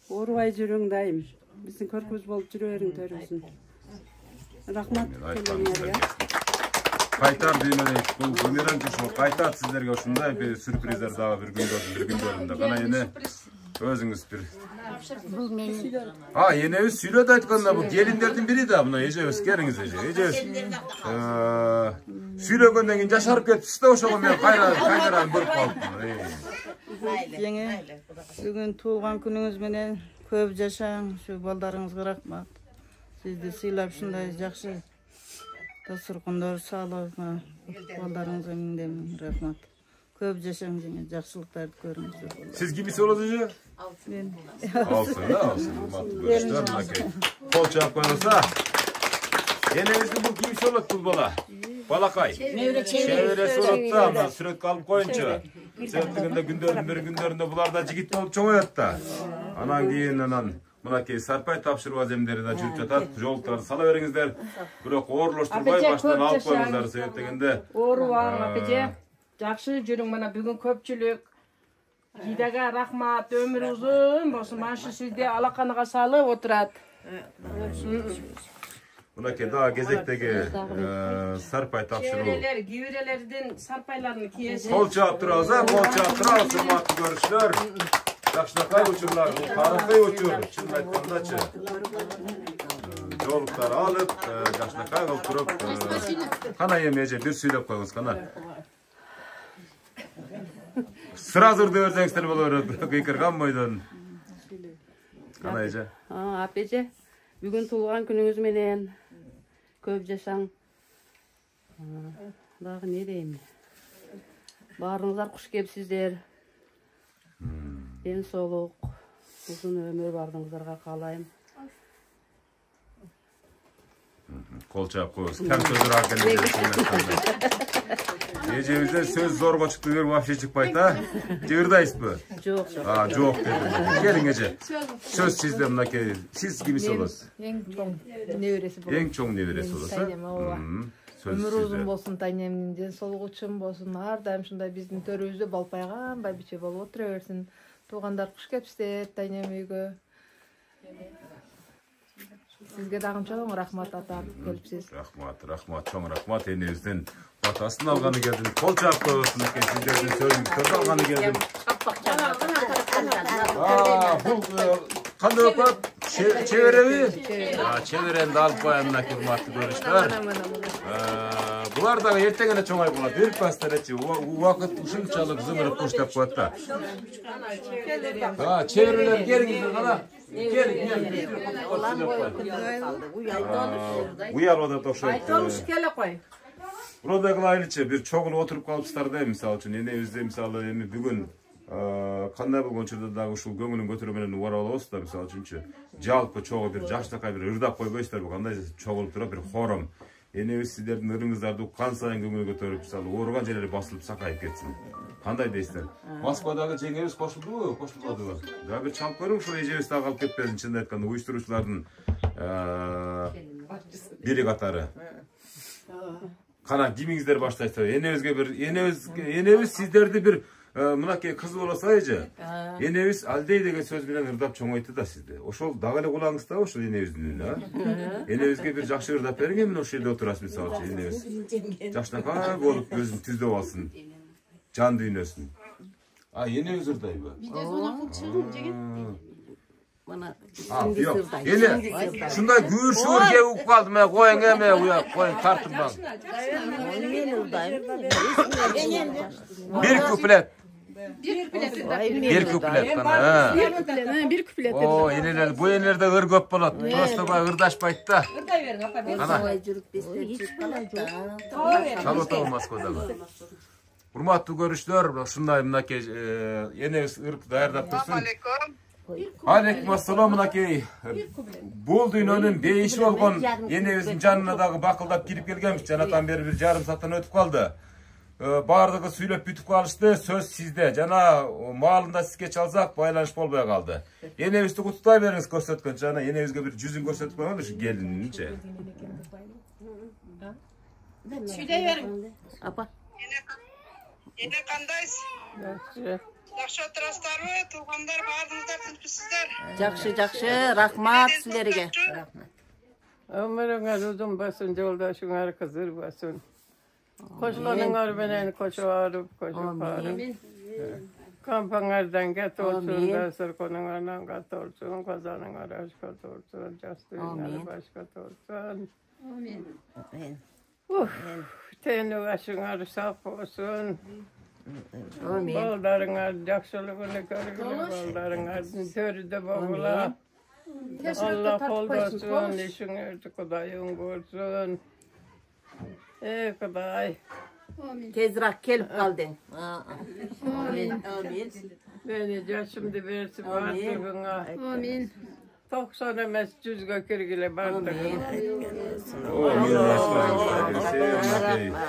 Orway jüreň daim. Biziň körküz bolup jüre beriň törüsün. Rahmat kelgeningizlerge. Kaytar düýmeli, bu bumerang şu kaytar sizlerge uşunday bir sürprizler daha bir gündöründe. Gana ene özüňiz bir. Ha, enebiz süýledi aýtkanda bu gelinlerden biri da buna eje öskeriňiz eje. Eje süýlegenden keyin jaşaryp ketipsiz da oşoga men kaytaran görüp galypmyn. Yenge, bugün tuğan günüňiz menen köp jaşaň, şu baldaryňyzga rahmat. Sizdi syýlap şunday jakşy dasturkandar sağlygyňa, baldaryňyzga mingden rahmat. Köp jaşaň jenge, jakşylyktарды görüňüzler. Siz kimisi bolasy? Men. Alsın, alsın. Görüşler, kol çap koyulsa. Enebizde bu kimse olat bu bala. Balakay. Çevresi olat da ama sürekli alıp koyunca. Söylediğinde günlerinde bular da jigit olup çoğuyat da. Anan keyin anan. Mınakey sarpay tapşırıp azemleri da жүрүп жатат. Жолдарды сала бериңиздер. Бирок оорлоштурбай баштан алып коюңуздар себептегенде. Оорубаң апеже. Жакшы жүрүң мына бүгүн көпчүлүк. Жидага рахмат, өмүр узун болсун. Mana şu sizde alakанага салып отурат. Mınakey daha gezekteki sarpay tapşırıp. Givирелердин sarpaylarını kiyesi. Kol çağıp durağız ha, kol çağıp durağız. Hürmatlı görüşler. Yaşnakay uçurlar, tarıkay uçur. Çın aytkandaçı. Жолуктар alıp, yaşnakay kılıp durup. Kana yemeyece bir süylep koyunuz kana. Sırazır döversengizler bolur. Kıykırgan mıydın? Kana ece. Апеже, бүгүн туулган күнүңүз менен көп жашаң. Дагы не дейм? Баарыңыздар куш келипсиздер. Ден соолук, uzun ömür bardığınızlarga kalayım. Kol çağıp koyuz. Tem sözür hakkında. Ecemizden söz zorga çıktı ver vahşi çıkmaydı ha. Cığırdayız mı? Yok. Yok dedim. Gelin Ece. Söz sizde mınaki. Siz kimisi olasınız? En çok nevresi bolsun. En çok nevresi olasınız. Ömür uzun bolsun taynemdin, ден соолугу үчүн болсун. Ар дайым ушундай биздин төрүбүздө балпайган байбиче болуп отура берсин. Туугандар куш келипсиздер тайнем үйгө. Sizge dağın çoğun rahmat atar gelipsiz. Rahmat, çoğun rahmat. Enenizden batasını alganı geldin. Kol çağıp koyuyorsun. Sizlerden sözünü söz alganı geldin. Bu kandı öpüp çevirevi. Çeviren de alıp koyanına hürmatlı görüşler. Bular da ertegene çoğay bular. Bir pastan etçi. Bu vakit uşunçalık zımırıp kuştap koyata. Çeviriler gelin kana. Gelin. Uyal o da toşuydu. Айтолуш келе кой. Burada kılaylıçı bir çoğunu oturup kalıpsızlar da misal için. Enebizde misalı bugün qanday bo'lgan chirda dagı şu göngünün götürümenen uğralı olsa da misal için. Jalpı çoğu bir jaştakay bir ırdap koygoyslar bu qanday çoğulup tura bir xorum. Enebiz sizlerden ırыңızарды uqqan sayın göngünü götürüp misalı uğurgan jeleri basılıp sakayıp ketsin. Qanday deysizler? Moskvadagı jengemiz koşuldu mu? Koşulmadı mı? Daha bir çalıp görün şu ejebizde kalıp ketmesin. Çında aytkanda uyuşturuculardan biri qatarı. Kana kimingizler başlaysa enebiz sizlerdi bir mınaki kız olasaydı enebiz aldey degan söz bilen ırdap çoğaytı da sizde. Oşol dağ ele kulağınızda oşol enebizin ha. Enebizge bir jakşı ırdap berin emin o şerde oturasın misal için enebiz. Jaşnakay bolup gözün tüzdep alsın. Can düynösün. Enebiz ırday bu. Bir de zona kılçın jegen. Yok. Yine şunday gür şurge up kaldım ya koyun eme uya koyun tartın bak. Bir kuplet. Bir kuplet bana. Bir kuplet. O yeneler bu yenelerde ır köp bolat. Prosto ba ırdaşpayt da. Irday verin apa. Çalota olmaz kodaga. Hurmatlı görüşler. Şunday mınaki enebis ırk dayardap dursun. Aleyküm assalam mınaki. Bol dünyonun beyişi olgun enebizin canına dağı bakıldap girip gelgenmiş. Canatan beri bir yarım saattan ötüp kaldı. Bardığı süylep bütüp kalıştı. Söz sizde. Cana malında sizge çalsak baylanış bolbaya kaldı. Enebizde kututay veriniz göstertken cana. Enebizge bir cüzün göstertip koymadı şu gelinince. Süydey verin. Apa? Yine kandays. Yaxşı oturasızlar mı? Tuğanlar bağırdınızlar, tinçsizler. Жақшы, рахмат сіздерге. Ömrüňiz uzun bolsun, joldaşyňar kızır bolsun. Koşganıňar menen koşup barıp. Kampaňardan gat olsun, dasır konuňardan gat olsun, kozanyňar aşkat olsun, jastyňar başkat olsun. Amin. Teni başyňar sap bolsun. Amin. Baldaryňar jakşylygyny görgüle, baldaryňardyň törüde bogula. Allah koldaşsın, işiňizi Hudaýyň görsün. Ey Hudaý. Tezrak kelip kaldın. Amin. Beni yaşımda versin, varlığına. Amin. 90 emas 100'gө kirgile bardık.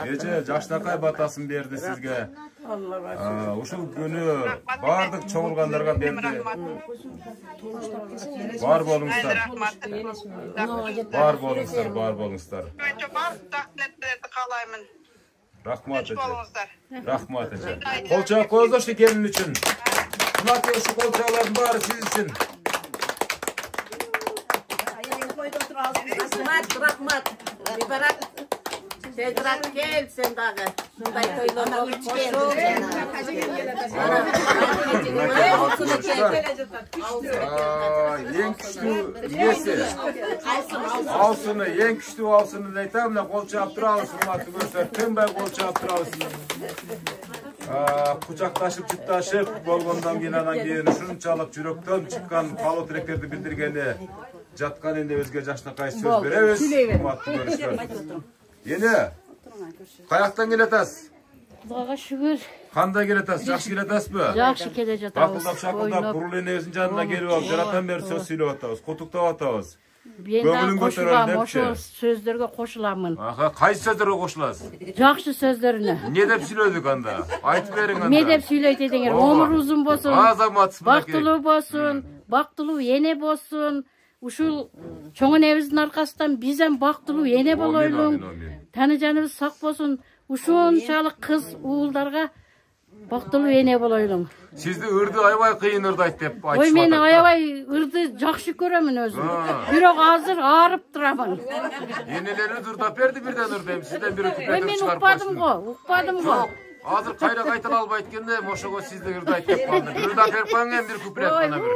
Эже жаштакай батасын берди сизге. Ушул күнү бардык чогулгандарга берди. Бар болуңуздар. Бар болуңуздар, бар болуңуздар. Рахмат эже. Рахмат эже. Кол чаап коюңуздарчы келин үчүн. Мына ушу кол чаалардын баары сиз үчүн. Рахмат. Бибарак. Тезрак кел sen дагы. Шундай тойлорго Ең күчтүү иеси. Алсыны, ең күчтүү алсыны айтам, мына кол чаап турабыз, урматтуу көрсөтөр, тынбай кол чаап турабыз. Кучакташып, жупташып болгондон кийин ушунчалык жүрөктөн чыккан каалоо тилектерди билдиргени жаткан энди өзгө жашнакай сөз беребиз. Урматтуу көрүшүлөр. Эне, каяктан келатасыз? Кудайга шүгүр. Кандай келатасыз? Жакшы келатасызбы? Жакшы келе жатабыз. Бакылдап шакылдап бурул энебиздин жанына келип алып, жаратан бери сөз сүйлөп атабыз, кутуктап атабыз. Мен да кошулам, ошо сөздөргө кошуламын. Кайсы сөздөргө кошуласыз? Жакшы сөздөрүнө. Не деп сүйлөдүк анда? Айтып бериң анда. Не деп сүйлөйт эдиңер? Өмүр узун болсун. Азаматсыз мынакей. Бактылуу болсун, бактылуу эне болсун. Ушул чоң энебиздин аркасынан бизден бактылуу эне болойлуң. Таны жаныбыз сак болсун. Ушунчалык кыз уулдарга бактылуу эне болойлуң. Сизди ырды аябай кыйын ырдайт деп айтышып атат. Ой, мен аябай ырды жакшы көрөмүн өзүм. Бирок азыр аарып турамын. Энелерiniz ырдап берди, бирден ырдайм. Сизден бир үтүп Ой, мен укпадым го. Азыр кайра кайтала албайт экенде, ошого сизди ырдайт деп калды. Ырдап берип коюң эми бир куплет гана бир.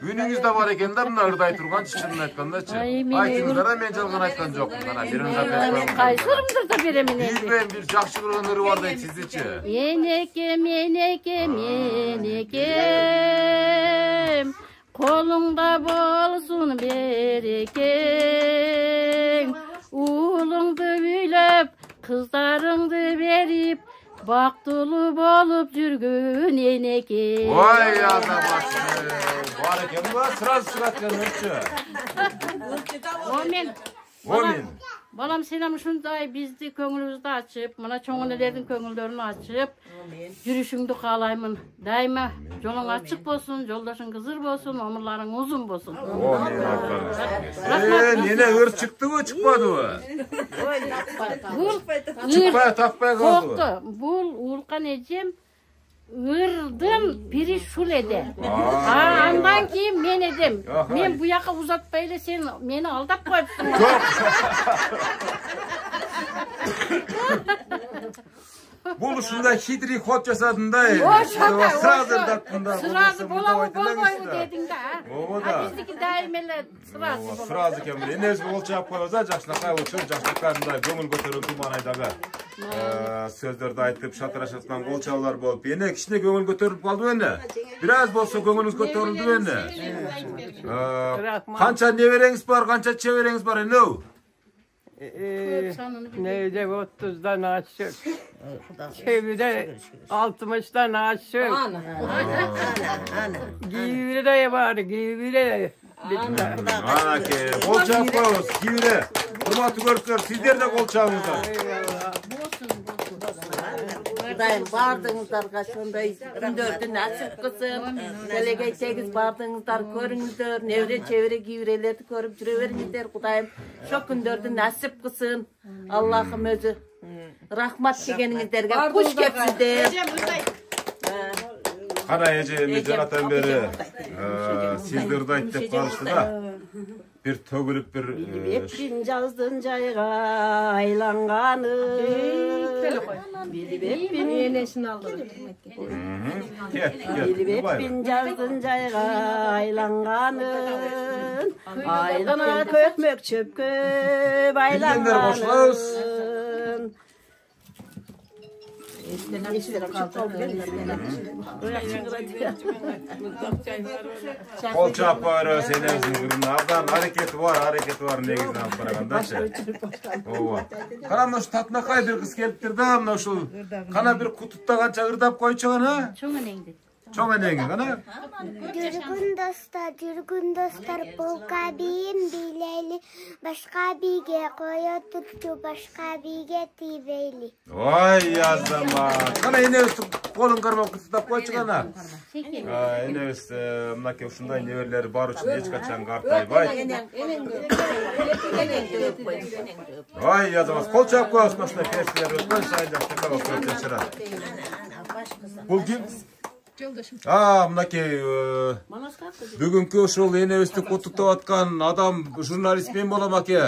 Үнүңүз да бар экен да, мына ырдай турган чынын айткандачы. Айтыңдар, мен жалган айткан жокмун. Кана бир ырдап берип коюң. Кайсырымдыр да берем мен энди. Билбейм, бир жакшы көргөн ыры бар дейт сиздичи. Энекем, энекем, энекем, колуңда болсун берекең. Уулуңду үйлөп, кыздарыңды берип, бактылуу болуп жүргөн энеке. Ой, азамат. Бар экен ба, сразу чыгат экен өрчү. Омен. Балам, сенем ушундай бизди көңүлүбүздү ачып, мына чоң энелердин көңүлдөрүн ачып, жүрүшүңдү каалаймын. Дайыма жолуң ачык болсун, жолдошуң кызыр болсун, өмүрлөрүң узун болсун. Эне ыр чыктыбы, чыкпадыбы? Чыкпай, таппай калдыбы? Бул уулкан эжем ырдын бири шул эде. Андан кийин мен эдем. Мен буяка узатпай эле сен мени алдап коюпсуң. Бул ушундай хитрый ход жасадың да. Сразу болбойбу дедиң да. Биздики дайым эле сразу болот. Сразу кем энебизге кол чаап коебуз, жакшынакай учур, жакшынакай мындай көңүл көтөрүп туманайдагы сөздөрдү айтып шатырашаткан кол чаалар болуп, эне кичине көңүл көтөрүп калдыбы эне? Бир аз болсо көңүлүңүз көтөрүлдүбү эне? Канча небереңиз бар, канча чебереңиз бар эне? Neyde 30'dan aşık. Çevire 60'dan aşık. Giyvire de var, giyvire. Ana ki, kol çağıp koyuyoruz, giyvire. Hurmatlı görüşler, sizler de kol çağınızlar. Kudayım, bardığınızlarga şunday gündördü nasip kısım. Gelecektegiz bardığınızlar görüңүздөр, nevre çevre giyvirelerdi görüp жүрөбериңиздер, Kudayım. Şu gündördü nasip kısın. Allah'ım özü. Rahmat degeniңиздерге kuş kepsizler. Kara ece jaratan beri sizdi ırdayt dep kalıştı da. Bir tөгülüp bir... Bilibetpin jazdın jayga aylanganın. Bilibetpin enesini aldı. Bilibetpin jazdın jayga aylanganın. Aylana kökmök çöp köp aylanganın. Kol çap var, senenizin kırında. Abdan hareketi var negizden alıp karagandachı. Kana şu tatnakay bir kız keliptir da, şu kana bir kututta kança ırdap koyuçuğun ha? Çoğun endi. Çoğun enengin kana? Жүргүн достар, полка бийин бийлейли, башка бийге кое тутту, башка бийге тийбейли. Vay azamат. Kana enebis kolun karmap kıstap koyçu kana. Enebis mınake uşunday neverleri bar üçün hiç kaçan kartaybay. Vay azamaz. Kol çap koyasın başına persiler ötmen sayacak. Tekrar koyup geçirer. Kul kim? Mınake bugünkü uşul enebisті kutuktap atkan adam jurnalist men bolam ake.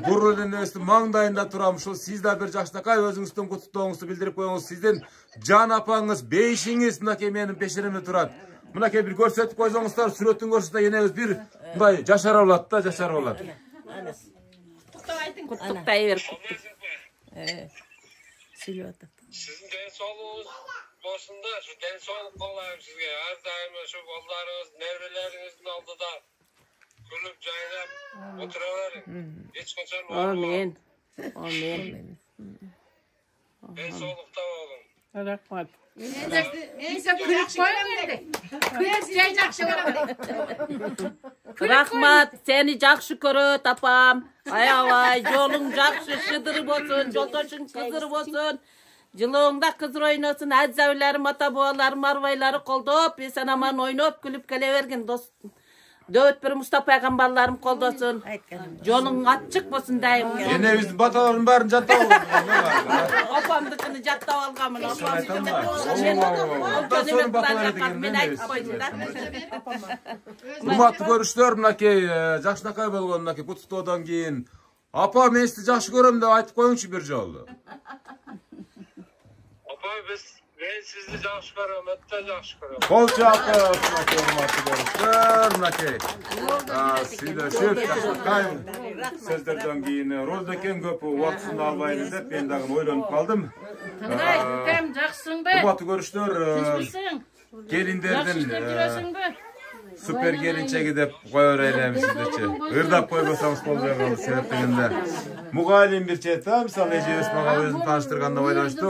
Burul enebisті mangdayında turam. Uşul siz de bir Jakshnakay özüңүздүн kutuktağыңызды bildirip koyuңuz. Sizden Can apаңыз, beyişiңiz mınake menin peşerimde turan. Mınake bir görsetip koysaňızlar, süretini görüşte enebis bir mınday jaşar bolat da, jaşar bolat. Kutuktay ver. Silip atat. Sizin densoğluğunuz boşunda, şu densoğluk kolayım sizge. Her daim şu bollarınız, nevrelerinizin aldıda gülüp caynap oturuverin. Hiç kaçan olma. Amin. Amin. Densoğlukta olun. Rahmat. Neyse kırık koyamadık. Kırık jakşı koyamadık. Rahmat, seni jakşı köröt apam. Ayavay, yolun jakşı şıdırıp olsun, joldoşun kızırıp olsun. Жылыңда кызыр ойносын, әдзәуләрім, ата-бабаларым, арбайлары қолдоп, esen aman ойноп, күліп келе берген дос. Дөт бір Мұстапа пайғамбарларым қолдосын. Жолың ачык болсын дайым. Enebistin bataların bарын jattap algan. Опамдыкыны жаттап алганмын. Мен айтып койдум да. Урматтуу көрүштөр, мынакей Jakshnakay болгон мынакей кутуктоодан кийин апа мен сизди жакшы көрөм деп айтып коюңчу бир жолу. Ben sizi жақсы көрөм, ötten жақсы көрөm. Kol çapı, mınake urmatlı görüşler, mınake. Süйлөшүп, Jakshnakay sözlerden kийин roldeken köpü uakısında albayını dep, ben dagın oylonуп kaldım. Hem jakşısın be. Urmatlı görüşler, gelinlerden süper gelinçe dep koyar eylemi sizdeçi. Irdap koybasanız kol verganız sebepliginde. Mugalim bir çeta, misal ejebis maga özünü tanıştırganda oylanıştı.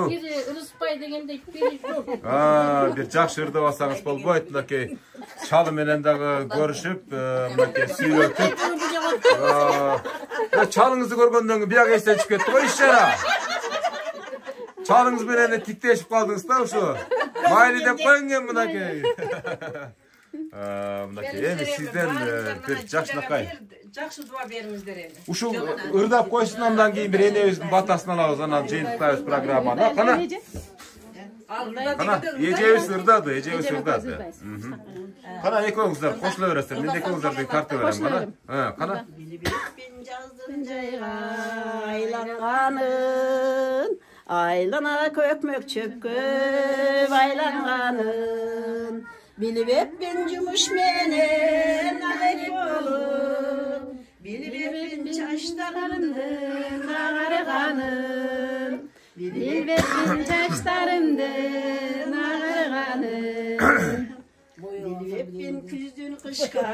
Bir jakşı ırda basanız bolboyt, mınakey çalı menen dagı görüşüp, mınakey süйлötüp. Çalыңızды көргөндөн кийин бияк эстен чыгып кетти го иш чара. Çalыңыз менен тиктешип калдыңыз да ушу. Майли деп коюң эми мынакей. Эми сизден bir Jakshnakay. Жақсы дуа беріңіздер енді. Ушул ырдап койсун, андан кийин бир энебиздин батасын алабыз, анан жыйынтыктайбыз программаны. Кана? Кана, эжебиз ырдады, эжебиз ырдады. Кана экөөңүздөр кошула бересиздер, мен экөөңүздөрдү карта берем, кана? Кана? Aylanganın, aylana kökmök çöpköp aylanganın. Bilip hepin cumuş menen alek olup, bilip hepin çaşlarından ağarganın. Bilip hepin çaşlarından ağarganın. Bilip hepin küzdün kışka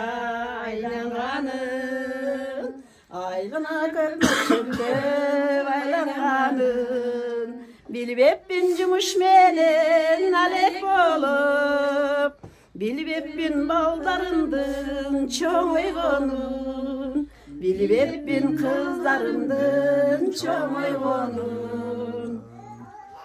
aylanganın. Aylana kökmök çöpköp aylanganın. Bilip hepin cumuş menen alek olup, bilip hepin baldarındın çoğ oygonun. Bilip hepin kızlarındın çoğ oygonun.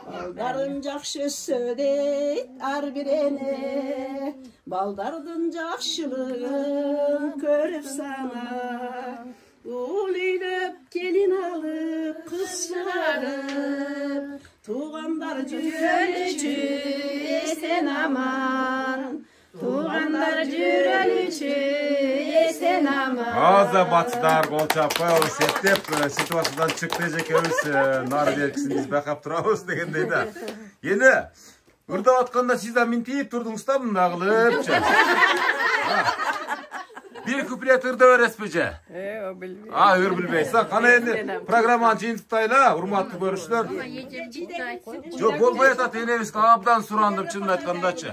Baldarın jakşı söydeyt ar birene, baldardın jakşılığın körüp sana. Ul üylöp gelin alıp kız çıkarıp, tuğanlar jürölüçü esen aman. Tuğanlar jürölüçü esen aman. Azamатчылар кол чаппай сеттеп ситуациядан чыкты экебиз нары белгисин биз байкап турабыз дегендей да. Эне ырдап атканда сиз да минтип турдуңуз да мындай кылыпчы. Bir kuplet ırda öresmece. O bilmiyorum. Ir bilbeysa. Kana endi programmanı jintayla, urmatlı görüşler. Yok bolbay atat enemiz abdan surandım çınını aytkandachı.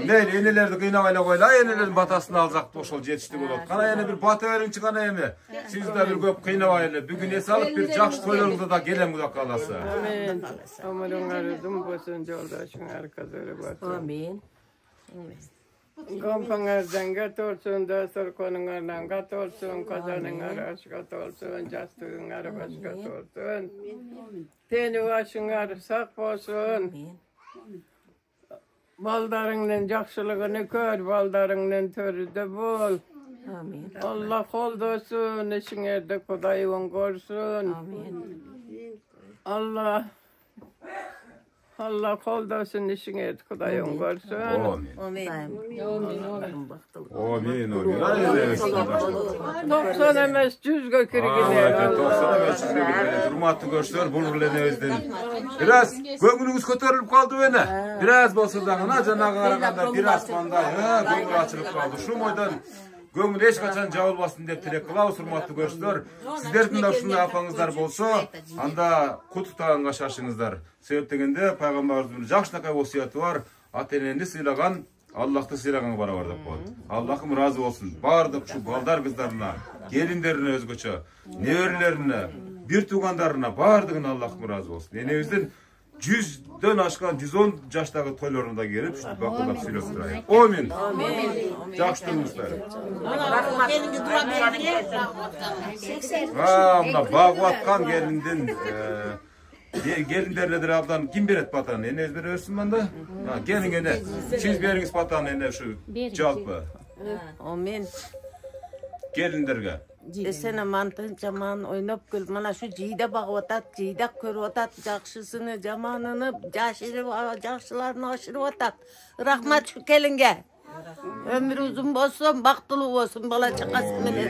Meyli enelerdi kıynabayla koyla, enelerin batasını alacak oşol jetişti bolot. Kana ene bir bata verin çıkana emi. Siz de bir köp kıynabayla. Bugün esi alıp bir jakşı toylarınızda da gelem budak kalası. Amin. Ömrüňiz uzun bolsun, joldaşyň arkadaşlary bolsun. Amin. Gampaňardan gat olsun, dastur konuňardan gat olsun, kazanyňar aş gat olsun, jastygyňar baş gat olsun. Teni başyňar sak bolsun. Baldaryňdan jakşylygyny kör, baldaryňdan törüde bol. Amin. Allah koldosun, işiňerde Hudaý öňgörsun. Amin. Allah koldosun, işiňerde Hudaý öňgörsun. Amin. Amin. 90 emes 100 kirgiler. 90 emes 100 kirgiler. Hurmatly görüşler, bul bilenebizden. Biraz göňülüňiz köterilip kaldy bene. Biraz bolsa dagana jana garaganda bir asmanday, göňül açylyp kaldy. Şu moýdan göňül hiç kaçan jabylbasyn dep tilek kılabız, hurmatly görüşler. Sizlerden de şunday apaňyzlar bolsa, anda kutuptaganga şaşyňyzlar. Sebep degende Paýgambaryňyzyň jakşynakay wasiýaty bar. Ata-eneni sylagan Allah'ta sıyrağına barabardak bolot. Allah'ım razı olsun. Bardık şu baldar kızlarına, gelinlerine özgöçe, neverilerine, bir tuğandarına bardığın Allah'ım razı olsun. Enebizden 100'den aşkan 110 yaştaki toylarına gelip şu bakıldap söylep durayım. Amin. Jakştırmızlar. Muna bağvatkan gelinden gelinlerledir abdan kim beret batanı? Ene ezber örsün banda? Gelin ene. Siz beriniz batanı ene şu jalpı. Amin. Gelinlerge. Esene mantın jaman oynap gül. Mana şu jiyda bagıp atat, jiyda körüp atat, jakşysyny, jamanını, jakşylaryny aşyryp atat. Rahmat şu kelinge. Ömrü uzun bolsun, baktılı bolsun, bala çakasy menen.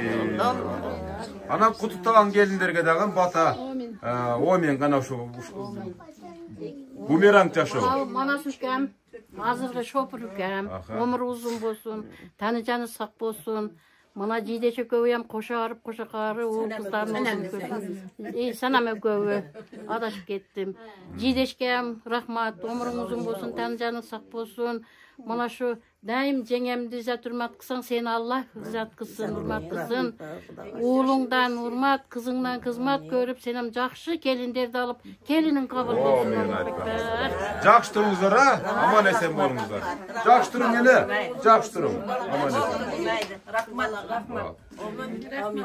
Ana kutuptagan gelinlerge dagın bata. Amin kana şu bumerang taşo. Mana şuşkem, hazırgı şopur ükkem, ömrü uzun bolsun, tanıcanı sak bolsun. Mana jideşe köwüyem koşa arıp koşa qarı o kızlarını görsün. Sanam köwü adaşıp kettim. Jideşkem rahmat, ömrüň uzun bolsun, tanıcanı sak bolsun. Mana şu daim jengemdi izat hurmat kılsaň seni Allah izat kılsın, hurmat kılsın. Oğlundan hurmat, kızыңdan kızmat görüp senem jakşı kelinderdi alıp kelinin kabul bolsun. Jakşı durunuzlar ha, aman esen bolunuzlar. Jakşı durun ele, jakşı durun. Aman esen. Rahmat. Amin.